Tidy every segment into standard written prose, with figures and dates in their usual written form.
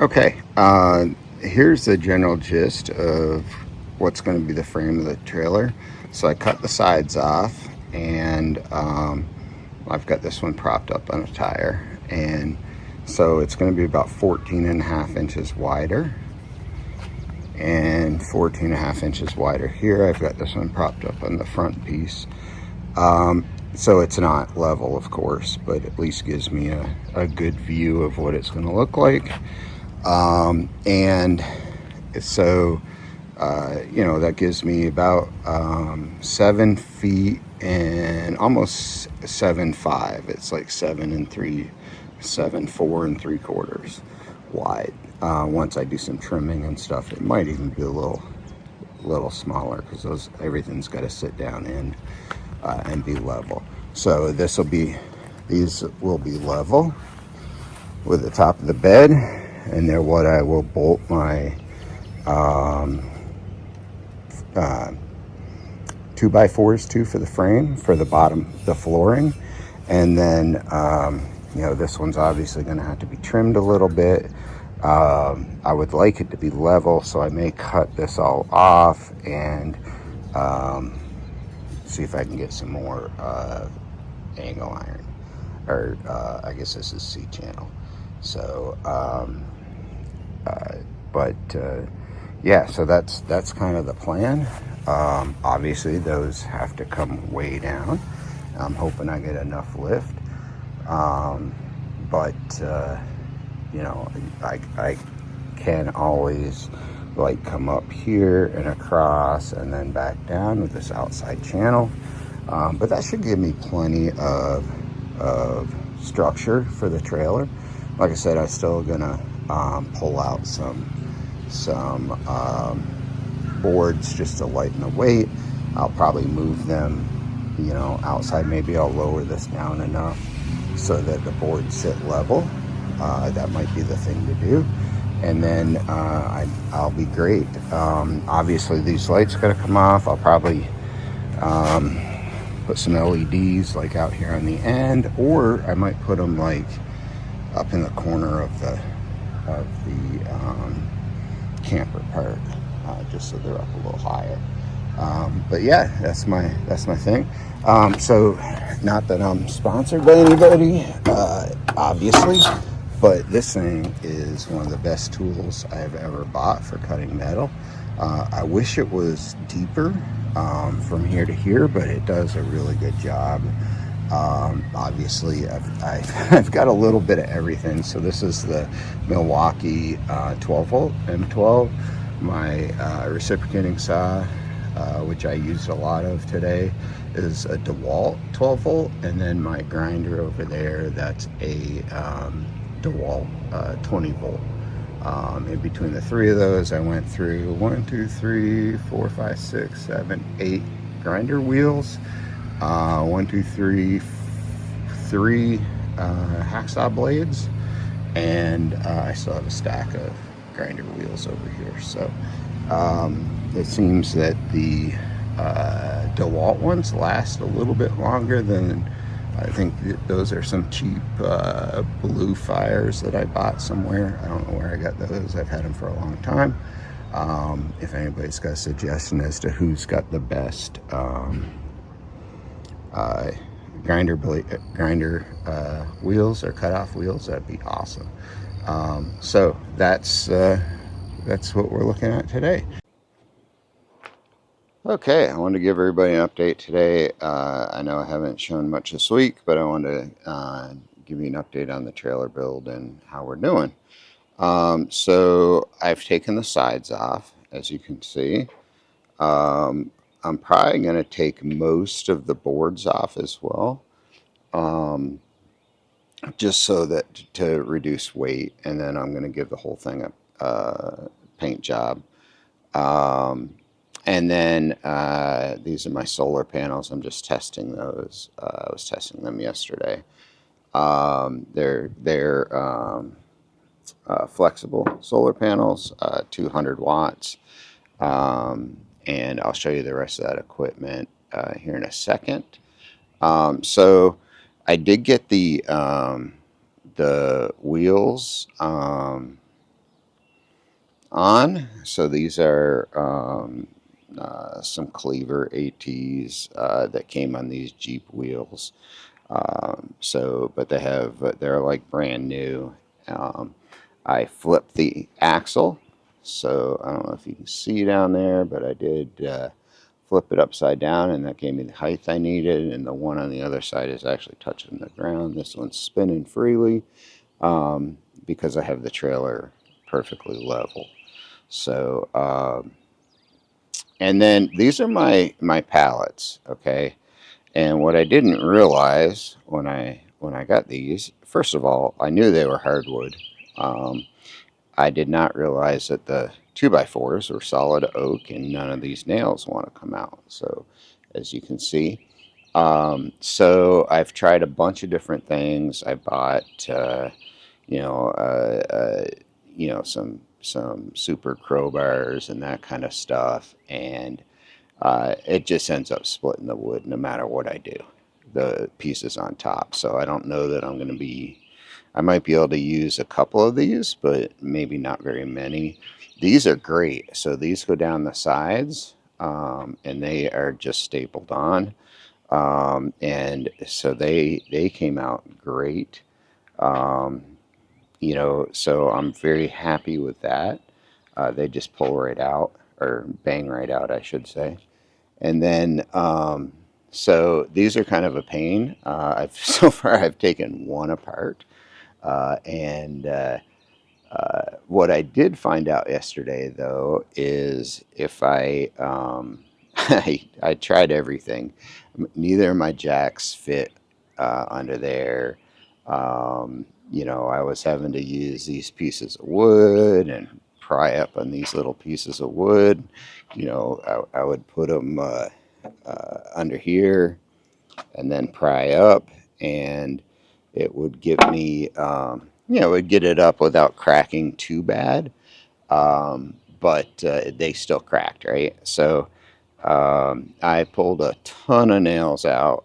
Okay, here's the general gist of what's going to be the frame of the trailer. So I cut the sides off, and I've got this one propped up on a tire, and so it's going to be about 14 and a half inches wider and 14 and a half inches wider here. I've got this one propped up on the front piece. So it's not level, of course, but at least gives me a good view of what it's going to look like. And so, that gives me about 7 feet and almost 7'5". It's like 7 4 3/4 wide. Once I do some trimming and stuff, it might even be a little smaller because everything's got to sit down and be level. So these will be level with the top of the bed, and they're what I will bolt my 2x4s to for the frame, for the bottom, the flooring. And then this one's obviously going to have to be trimmed a little bit. I would like it to be level, so I may cut this all off and see if I can get some more angle iron, or I guess this is C-channel. So yeah, so that's kind of the plan. Obviously those have to come way down. I'm hoping I get enough lift, but I can always come up here and across and then back down with this outside channel. But that should give me plenty of structure for the trailer. Like I said, I'm still gonna pull out some boards just to lighten the weight. I'll probably move them, outside. Maybe I'll lower this down enough so that the boards sit level. That might be the thing to do. And then I'll be great. Obviously these lights gotta come off. I'll probably put some LEDs out here on the end, or I might put them up in the corner of the camper park, just so they're up a little higher. But yeah, that's my thing. So not that I'm sponsored by anybody, obviously, but this thing is one of the best tools I've ever bought for cutting metal. I wish it was deeper from here to here, but it does a really good job. Obviously I've got a little bit of everything. So this is the Milwaukee 12 volt M12, my reciprocating saw, which I used a lot of today, is a DeWalt 12 volt, and then my grinder over there, that's a DeWalt 20 volt. In between the three of those, I went through 1, 2, 3, 4, 5, 6, 7, 8 grinder wheels. 1, 2, 3, 3 hacksaw blades, and I still have a stack of grinder wheels over here. So it seems that the DeWalt ones last a little bit longer than, I think those are some cheap blue fires that I bought somewhere. I don't know where I got those. I've had them for a long time. If anybody's got a suggestion as to who's got the best grinder wheels or cutoff wheels, that'd be awesome. So that's what we're looking at today. Okay, I wanted to give everybody an update today. I know I haven't shown much this week, but I wanted to give you an update on the trailer build and how we're doing. So I've taken the sides off, as you can see. I'm probably going to take most of the boards off as well, just so that to reduce weight, and then I'm going to give the whole thing a paint job. And then these are my solar panels. I'm just testing those. I was testing them yesterday. They're flexible solar panels, 200 watts. And I'll show you the rest of that equipment here in a second. So I did get the wheels on. So these are some Cleaver ATs that came on these Jeep wheels. But they're like brand new. Um, I flipped the axle, so I don't know if you can see down there, but I did flip it upside down, and that gave me the height I needed. And the one on the other side is actually touching the ground. This one's spinning freely because I have the trailer perfectly level. So, and then these are my pallets, okay? And what I didn't realize when I got these, first of all, I knew they were hardwood. Um, I did not realize that the 2x4s were solid oak and none of these nails want to come out. So, as you can see, so I've tried a bunch of different things. I bought, you know, uh, uh, some super crowbars and that kind of stuff, and it just ends up splitting the wood no matter what I do. The pieces on top. So I don't know that I'm going to be. I might be able to use a couple of these, but maybe not very many. These are great. So these go down the sides, and they are just stapled on. And so they came out great. Um, so I'm very happy with that. They just pull right out, or bang right out, I should say. And then, so these are kind of a pain. I've so far I've taken one apart, and what I did find out yesterday, though, is if I tried everything. Neither of my jacks fit under there. I was having to use these pieces of wood and pry up on these little pieces of wood. I would put them under here and then pry up, and it would give me, it would get it up without cracking too bad. But they still cracked, right? So I pulled a ton of nails out.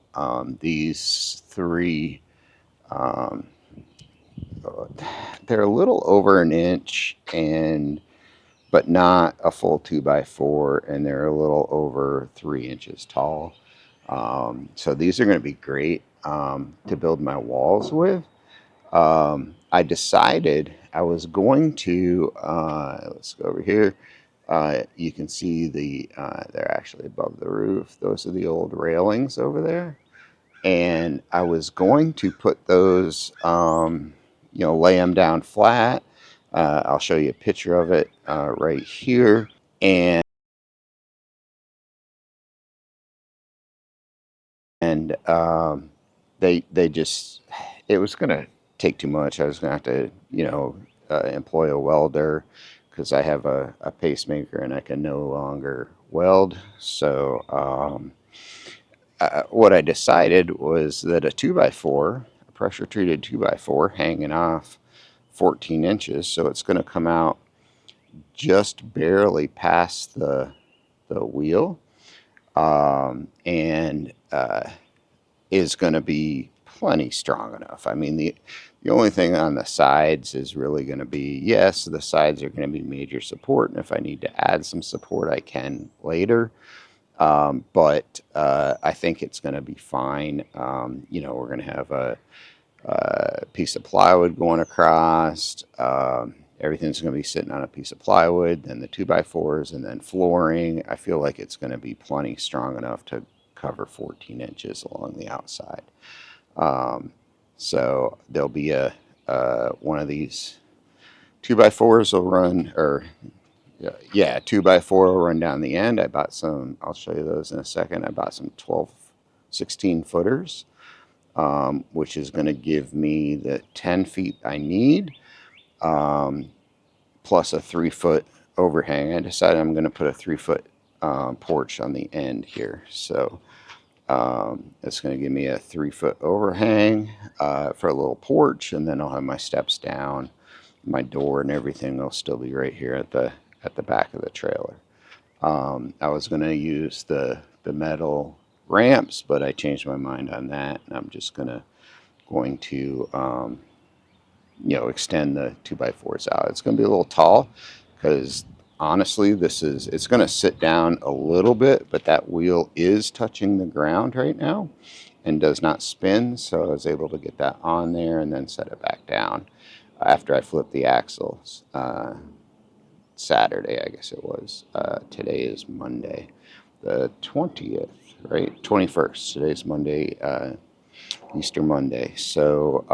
These three, um, they're a little over an inch, and but not a full 2x4, and they're a little over 3 inches tall. So these are going to be great to build my walls with. I decided I was going to, let's go over here. You can see they're actually above the roof. Those are the old railings over there. And I was going to put those, lay them down flat. I'll show you a picture of it right here. And they just, it was going to take too much. I was going to have to, employ a welder because I have a pacemaker and I can no longer weld. So what I decided was that a 2x4, a pressure treated 2x4 hanging off 14 inches, so it's going to come out just barely past the wheel, and is going to be plenty strong enough. I mean, the only thing on the sides is really going to be, yes, the sides are going to be major support, and if I need to add some support, I can later. But I think it's going to be fine. We're going to have a piece of plywood going across. Everything's going to be sitting on a piece of plywood, then the 2x4s, and then flooring. I feel like it's going to be plenty strong enough to cover 14 inches along the outside. So there'll be one of these 2x4s will run, or yeah, 2x4 will run down the end. I bought some, I'll show you those in a second. I bought some 12, 16 footers, which is going to give me the 10 feet I need, plus a 3 foot overhang. I decided I'm going to put a 3 foot porch on the end here. So it's going to give me a 3 foot overhang for a little porch, and then I'll have my steps down. My door and everything will still be right here at the back of the trailer. I was going to use the metal ramps, but I changed my mind on that, and I'm just going to extend the 2x4s out. It's going to be a little tall, because honestly, it's going to sit down a little bit, but that wheel is touching the ground right now and does not spin. So I was able to get that on there and then set it back down after I flipped the axles. Saturday, I guess it was. Today is Monday, the 20th, right? 21st. Today's Monday, Easter Monday. So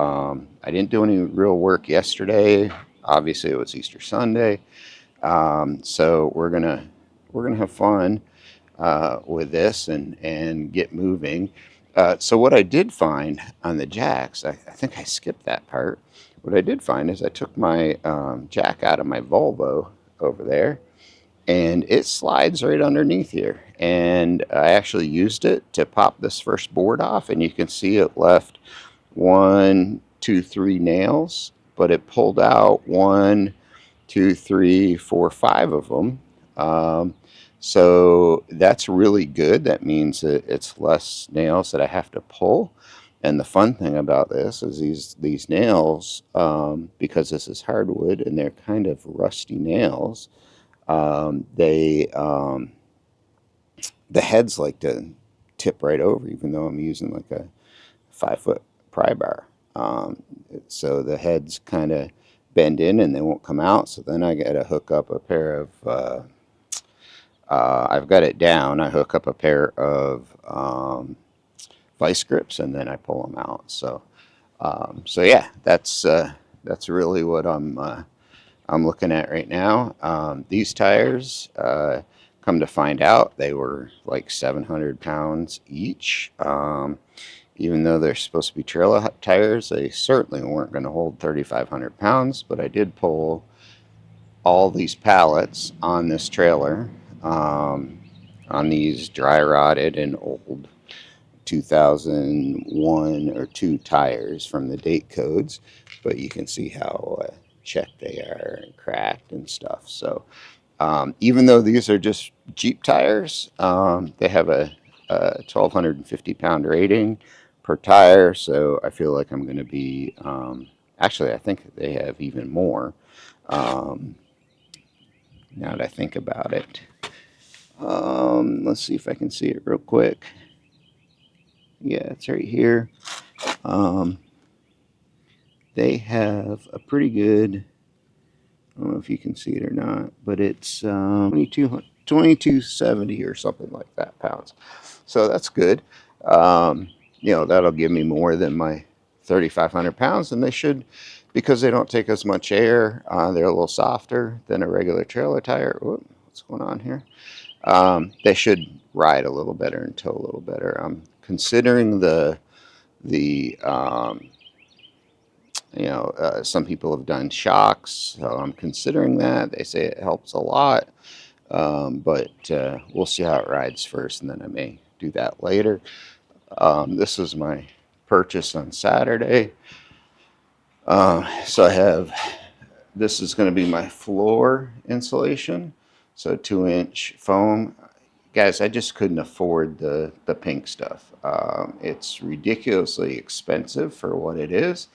I didn't do any real work yesterday. Obviously, it was Easter Sunday. So we're gonna have fun with this and get moving. So what I did find on the jacks, I think I skipped that part. What I did find is I took my jack out of my Volvo over there, and it slides right underneath here. And I actually used it to pop this first board off, and you can see it left one, two, three nails, but it pulled out one, two, three, four, five of them. Um, so that's really good. That means that it's less nails that I have to pull. And the fun thing about this is these nails, because this is hardwood and they're kind of rusty nails, they the heads like to tip right over, even though I'm using like a 5 foot pry bar. So the heads kind of bend in and they won't come out. So then I got to hook up a pair of, I've got it down. I hook up a pair of vice grips and then I pull them out. So yeah, that's really what I'm looking at right now. These tires, come to find out, they were like 700 pounds each. Even though they're supposed to be trailer tires, they certainly weren't going to hold 3,500 pounds. But I did pull all these pallets on this trailer, um, on these dry rotted and old 2001 or 2 tires from the date codes. But you can see how checked they are and cracked and stuff. So even though these are just Jeep tires, they have a 1,250 pound rating per tire. So I feel like I'm going to be, actually, I think they have even more, um, now that I think about it. Let's see if I can see it real quick. Yeah, it's right here. Um, they have a pretty good, I don't know if you can see it or not, but it's 2270 or something like that pounds. So that's good. Um, that'll give me more than my 3,500 pounds, and they should, because they don't take as much air. They're a little softer than a regular trailer tire. Whoop, what's going on here? They should ride a little better and tow a little better. I'm considering the some people have done shocks, so I'm considering that. They say it helps a lot, but we'll see how it rides first, and then I may do that later. This is my purchase on Saturday. So I have, this is going to be my floor insulation, so 2-inch foam. Guys, I just couldn't afford the pink stuff. It's ridiculously expensive for what it is.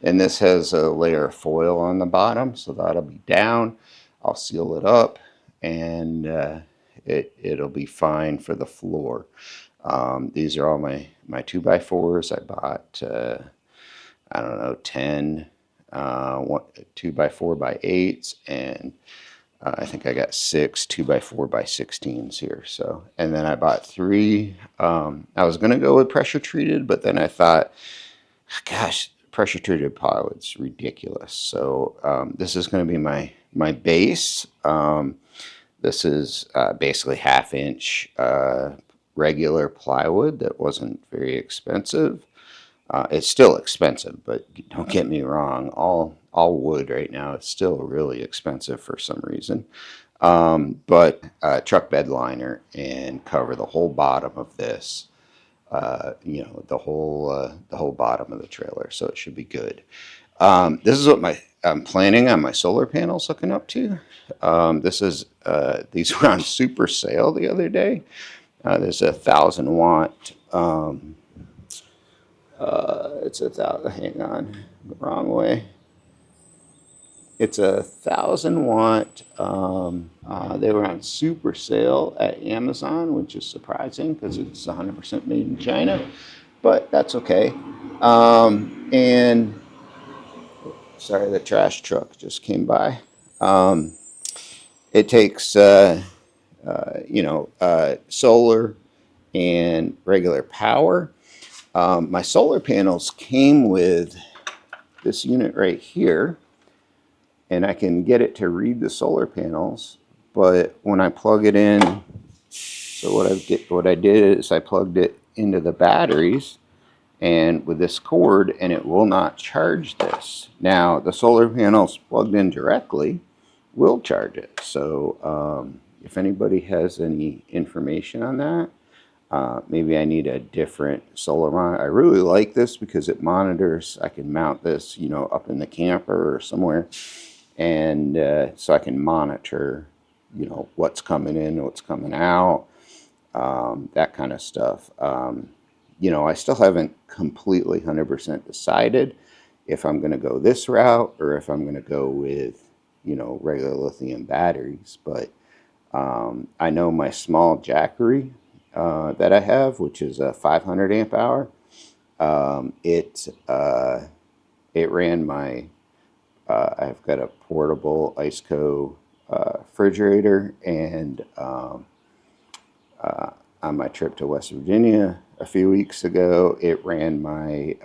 And this has a layer of foil on the bottom, so that'll be down. I'll seal it up, and it'll be fine for the floor. These are all my 2x4s. I bought, I don't know, 10 2x4x8s, and I think I got 6 2x4x16s here. So, and then I bought 3. I was gonna go with pressure treated, but then I thought, gosh, pressure treated plywood's ridiculous. So this is going to be my base. This is basically 1/2 inch regular plywood that wasn't very expensive. It's still expensive, but don't get me wrong. All wood right now is still really expensive for some reason. But truck bed liner and cover the whole bottom of this. The whole bottom of the trailer, so it should be good. This is what I'm planning on my solar panels hooking up to. This is these were on super sale the other day. There's a 1,000 watt. It's a thousand. Hang on, the wrong way. It's a 1,000 watt. They were on super sale at Amazon, which is surprising because it's 100% made in China, but that's okay. And sorry, the trash truck just came by. Um, it takes, solar and regular power. My solar panels came with this unit right here, and I can get it to read the solar panels. But when I plug it in, so what I did is I plugged it into the batteries and with this cord, and it will not charge this. Now the solar panels plugged in directly will charge it. So if anybody has any information on that, maybe I need a different solar monitor. I really like this because it monitors. I can mount this, up in the camper or somewhere, and so I can monitor, what's coming in, what's coming out, that kind of stuff. I still haven't completely 100% decided if I'm going to go this route or if I'm going to go with, regular lithium batteries. But I know my small Jackery that I have, which is a 500 amp hour, it ran my. I've got a portable IceCo refrigerator, and on my trip to West Virginia a few weeks ago, it ran my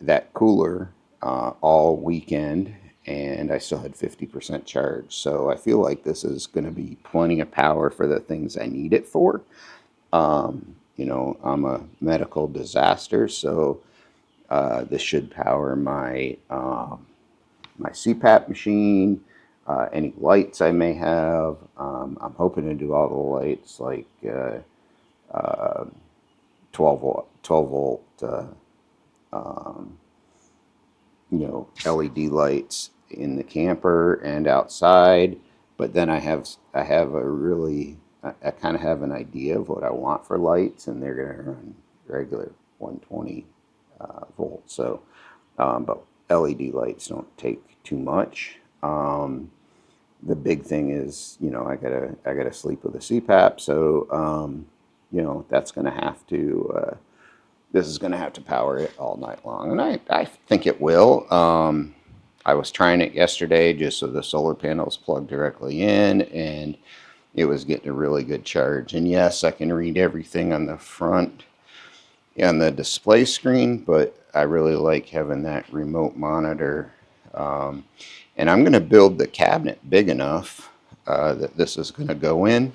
that cooler all weekend, and I still had 50% charge. So I feel like this is going to be plenty of power for the things I need it for. I'm a medical disaster, so this should power my CPAP machine, any lights I may have. I'm hoping to do all the lights like 12 volt, LED lights in the camper and outside. But then I kind of have an idea of what I want for lights, and they're going to run regular 120 volts. So, but LED lights don't take too much. The big thing is, I gotta sleep with a CPAP, so that's gonna have to. This is gonna have to power it all night long, and I think it will. I was trying it yesterday just so the solar panels plug directly in, and it was getting a really good charge. And yes, I can read everything on the front on the display screen, but I really like having that remote monitor. And I'm going to build the cabinet big enough that this is going to go in,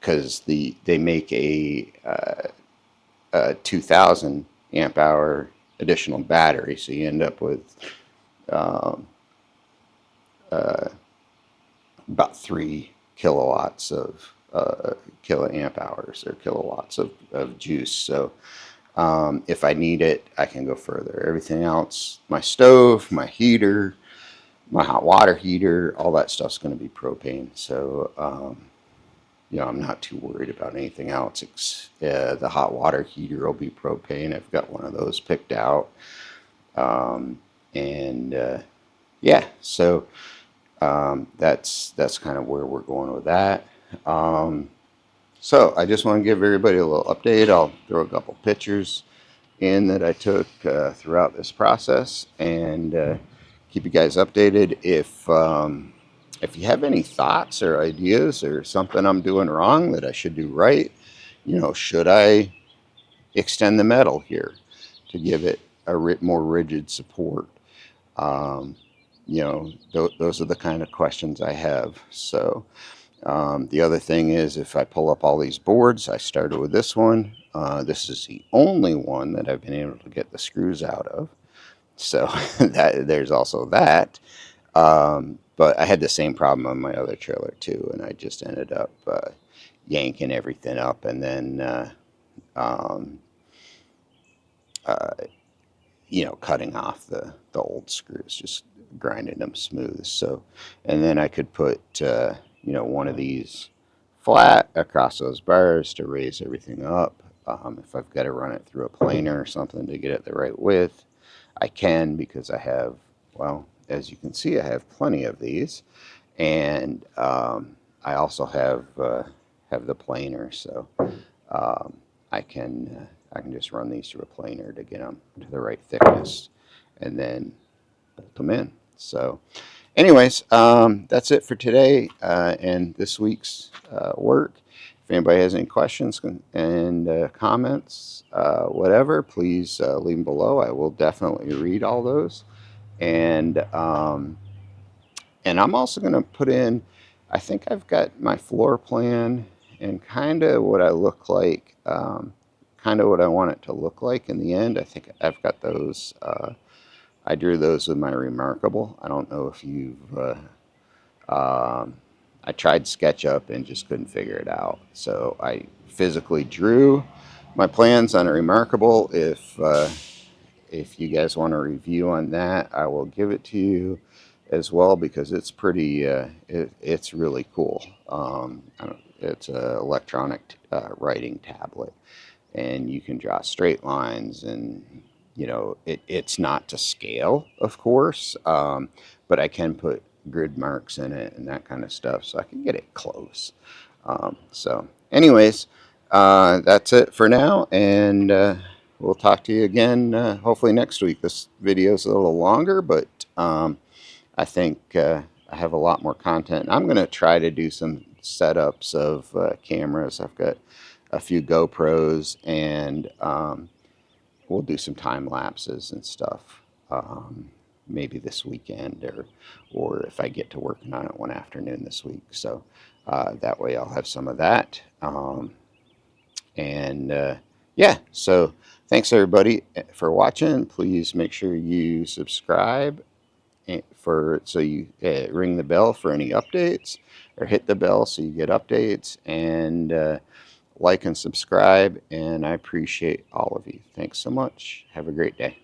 because they make a 2,000 amp hour additional battery, so you end up with about 3 kilowatts of kiloamp hours or kilowatts of juice. So if I need it, I can go further. Everything else, my stove, my heater, my hot water heater, all that stuff's going to be propane. So, I'm not too worried about anything else. The hot water heater will be propane. I've got one of those picked out. And yeah, so that's kind of where we're going with that. So I just want to give everybody a little update. I'll throw a couple pictures in that I took throughout this process, and keep you guys updated. If you have any thoughts or ideas or something I'm doing wrong that I should do right, should I extend the metal here to give it a more rigid support? Those are the kind of questions I have. So the other thing is, if I pull up all these boards, I started with this one. This is the only one that I've been able to get the screws out of. So there's also that. But I had the same problem on my other trailer too, and I just ended up yanking everything up, and then cutting off the old screws, just grinding them smooth. So, and then I could put one of these flat across those bars to raise everything up. If I've got to run it through a planer or something to get it the right width. I can because I have, well, as you can see, I have plenty of these, and I also have the planer, so um, I can just run these through a planer to get them to the right thickness, and then bolt them in. So, anyways, that's it for today and this week's work. If anybody has any questions and comments, whatever, please leave them below. I will definitely read all those. And and I'm also going to put in, I think I've got my floor plan and kind of what I look like, kind of what I want it to look like in the end. I think I've got those. I drew those with my Remarkable. I don't know if you've. I tried SketchUp and just couldn't figure it out. So I physically drew my plans on a Remarkable. If you guys want a review on that, I will give it to you as well because it's pretty. It's really cool. It's an electronic writing tablet, and you can draw straight lines, and it's not to scale, of course, but I can put grid marks in it and that kind of stuff, so I can get it close. So, anyways, that's it for now, and we'll talk to you again hopefully next week. This video is a little longer, but I think I have a lot more content. I'm going to try to do some setups of cameras. I've got a few GoPros, and we'll do some time lapses and stuff. Maybe this weekend, or if I get to working on it one afternoon this week. So that way I'll have some of that. And yeah, so thanks everybody for watching. Please make sure you subscribe so you ring the bell for any updates, or hit the bell so you get updates, and like and subscribe, and I appreciate all of you. Thanks so much. Have a great day.